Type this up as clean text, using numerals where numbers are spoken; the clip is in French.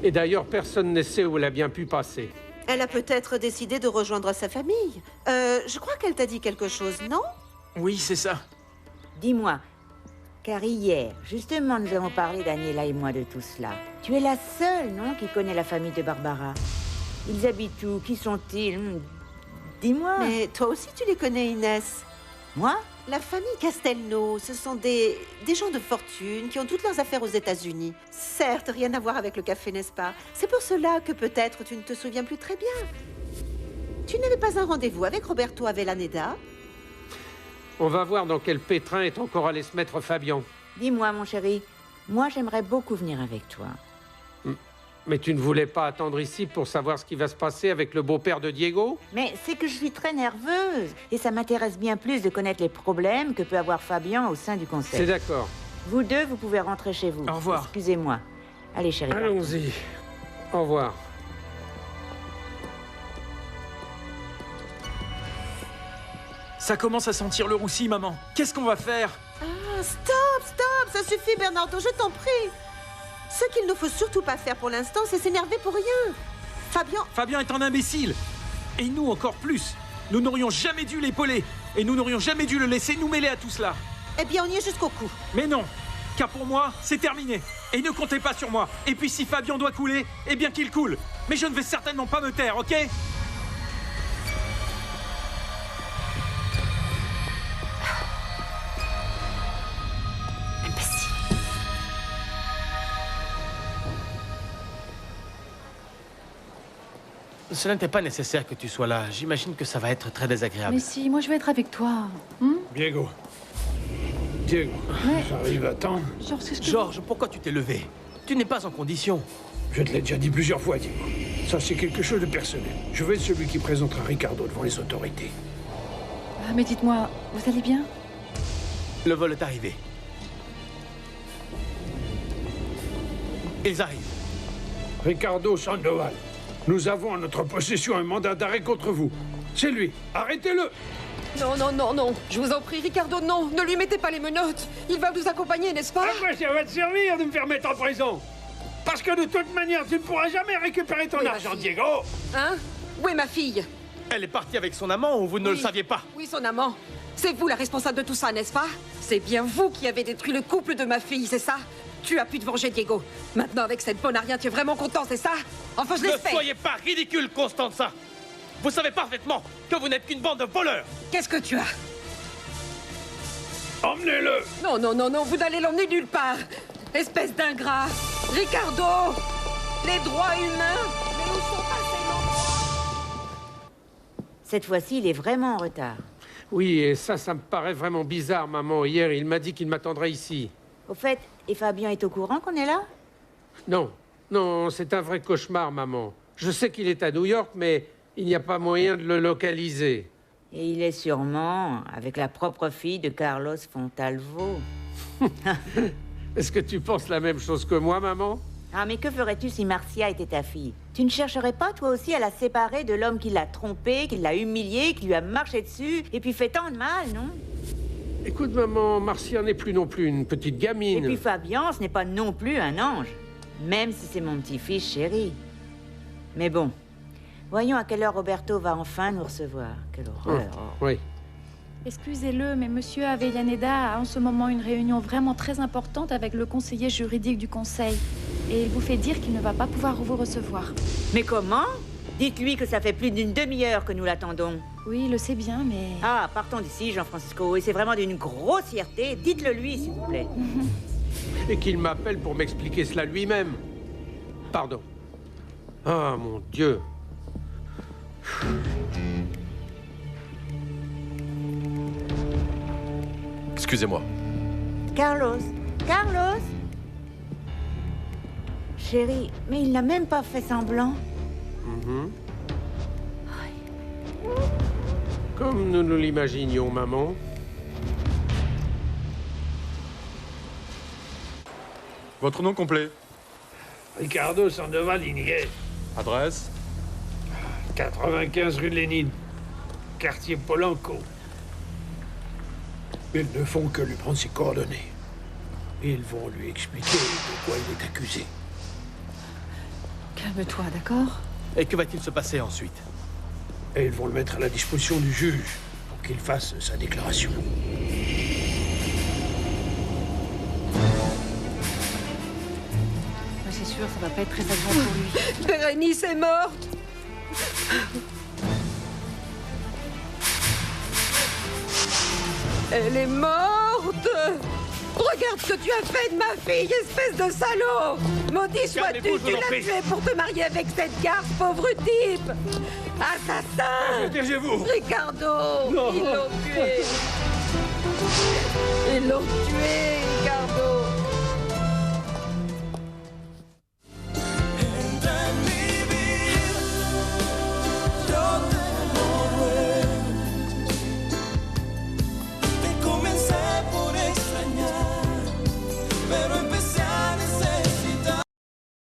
Et d'ailleurs, personne ne sait où elle a bien pu passer. Elle a peut-être décidé de rejoindre sa famille. Je crois qu'elle t'a dit quelque chose, non? Oui, c'est ça. Dis-moi, car hier, justement, nous avons parlé, Daniela et moi, de tout cela. Tu es la seule, non, qui connaît la famille de Barbara. Ils habitent où? Qui sont-ils? Dis-moi. Mais toi aussi, tu les connais, Inès. Moi? La famille Castelnau, ce sont des gens de fortune qui ont toutes leurs affaires aux États-Unis. Certes, rien à voir avec le café, n'est-ce pas? C'est pour cela que peut-être tu ne te souviens plus très bien. Tu n'avais pas un rendez-vous avec Roberto Avellaneda? On va voir dans quel pétrin est encore allé se mettre Fabian. Dis-moi, mon chéri, moi j'aimerais beaucoup venir avec toi. Mais tu ne voulais pas attendre ici pour savoir ce qui va se passer avec le beau-père de Diego? Mais c'est que je suis très nerveuse et ça m'intéresse bien plus de connaître les problèmes que peut avoir Fabian au sein du conseil. C'est d'accord. Vous deux, vous pouvez rentrer chez vous. Au revoir. Excusez-moi. Allez, chérie. Allons-y. Au revoir. Ça commence à sentir le roussi, maman. Qu'est-ce qu'on va faire? Ah, stop, ça suffit, Bernardo, je t'en prie. Ce qu'il ne faut surtout pas faire pour l'instant, c'est s'énerver pour rien. Fabian est un imbécile. Et nous encore plus. Nous n'aurions jamais dû l'épauler. Et nous n'aurions jamais dû le laisser nous mêler à tout cela. Eh bien, on y est jusqu'au cou. Mais non. Car pour moi, c'est terminé. Et ne comptez pas sur moi. Et puis si Fabian doit couler, eh bien qu'il coule. Mais je ne vais certainement pas me taire, ok? Ce n'était pas nécessaire que tu sois là. J'imagine que ça va être très désagréable. Mais si, moi je vais être avec toi. Diego, Mais- j'arrive à temps. Genre, c'est ce que... Georges, pourquoi tu t'es levé? Tu n'es pas en condition. Je te l'ai déjà dit plusieurs fois, Diego. Ça, c'est quelque chose de personnel. Je vais être celui qui présentera Ricardo devant les autorités. Ah, mais dites-moi, vous allez bien? Le vol est arrivé. Ils arrivent. Ricardo Sandoval, nous avons en notre possession un mandat d'arrêt contre vous. C'est lui. Arrêtez-le! Non. Je vous en prie, Ricardo, non. Ne lui mettez pas les menottes. Il va vous accompagner, n'est-ce pas? À quoi ça va te servir de me faire mettre en prison? Parce que de toute manière, tu ne pourras jamais récupérer ton Oui, argent, ma fille. Diego! Hein? Où est ma fille? Elle est partie avec son amant ou vous ne le Oui. saviez pas? Oui, son amant. C'est vous la responsable de tout ça, n'est-ce pas? C'est bien vous qui avez détruit le couple de ma fille, c'est ça? Tu as pu te venger, Diego. Maintenant, avec cette bonne à rien, tu es vraiment content, c'est ça? Enfin, je Ne l'espère. soyez pas ridicule, Constanza! Vous savez parfaitement que vous n'êtes qu'une bande de voleurs! Qu'est-ce que tu as? Emmenez-le! Non, vous n'allez l'emmener nulle part. Espèce d'ingrat. Ricardo! Les droits humains! Mais où sont passés nos droits? Cette fois-ci, il est vraiment en retard. Oui, et ça me paraît vraiment bizarre, maman. Hier, il m'a dit qu'il m'attendrait ici. Au fait, et Fabian est au courant qu'on est là? Non, c'est un vrai cauchemar, maman. Je sais qu'il est à New York, mais il n'y a pas moyen de le localiser. Et il est sûrement avec la propre fille de Carlos Fontalvo. Est-ce que tu penses la même chose que moi, maman? Ah, mais que ferais-tu si Marcia était ta fille? Tu ne chercherais pas, toi aussi, à la séparer de l'homme qui l'a trompée, qui l'a humiliée, qui lui a marché dessus, et puis fait tant de mal, non? Écoute, maman, Marcia n'est plus non plus une petite Et gamine. puis Fabian, ce n'est pas non plus un ange. Même si c'est mon petit-fils chéri. Mais bon, voyons à quelle heure Roberto va enfin nous recevoir. Quelle horreur. Oui. Excusez-le, mais Monsieur Avellaneda a en ce moment une réunion vraiment très importante avec le conseiller juridique du conseil. Et il vous fait dire qu'il ne va pas pouvoir vous recevoir. Mais comment? Dites-lui que ça fait plus d'une demi-heure que nous l'attendons. Oui, il le sait bien, mais... Ah, partons d'ici, Jean-Francisco, et c'est vraiment d'une grossièreté. Dites-le lui, s'il vous plaît. Et qu'il m'appelle pour m'expliquer cela lui-même. Pardon. Ah, mon Dieu. Excusez-moi. Carlos. Chérie, mais il n'a même pas fait semblant. Comme nous nous l'imaginions, maman. Votre nom complet? Ricardo Sandoval, il y est. Adresse? 95 rue de Lénine, quartier Polanco. Ils ne font que lui prendre ses coordonnées. Ils vont lui expliquer de quoi il est accusé. Calme-toi, d'accord? Et que va-t-il se passer ensuite? Et ils vont le mettre à la disposition du juge pour qu'il fasse sa déclaration. C'est sûr, ça va pas être très agréable pour lui. Bérénice est morte! Elle est morte! Regarde ce que tu as fait de ma fille, espèce de salaud! Maudit sois-tu, tu l'as tué pour te marier avec cette garce, pauvre type! Assassin! Protégez-vous! Ricardo! Ils l'ont tué! Ils l'ont tué, Ricardo!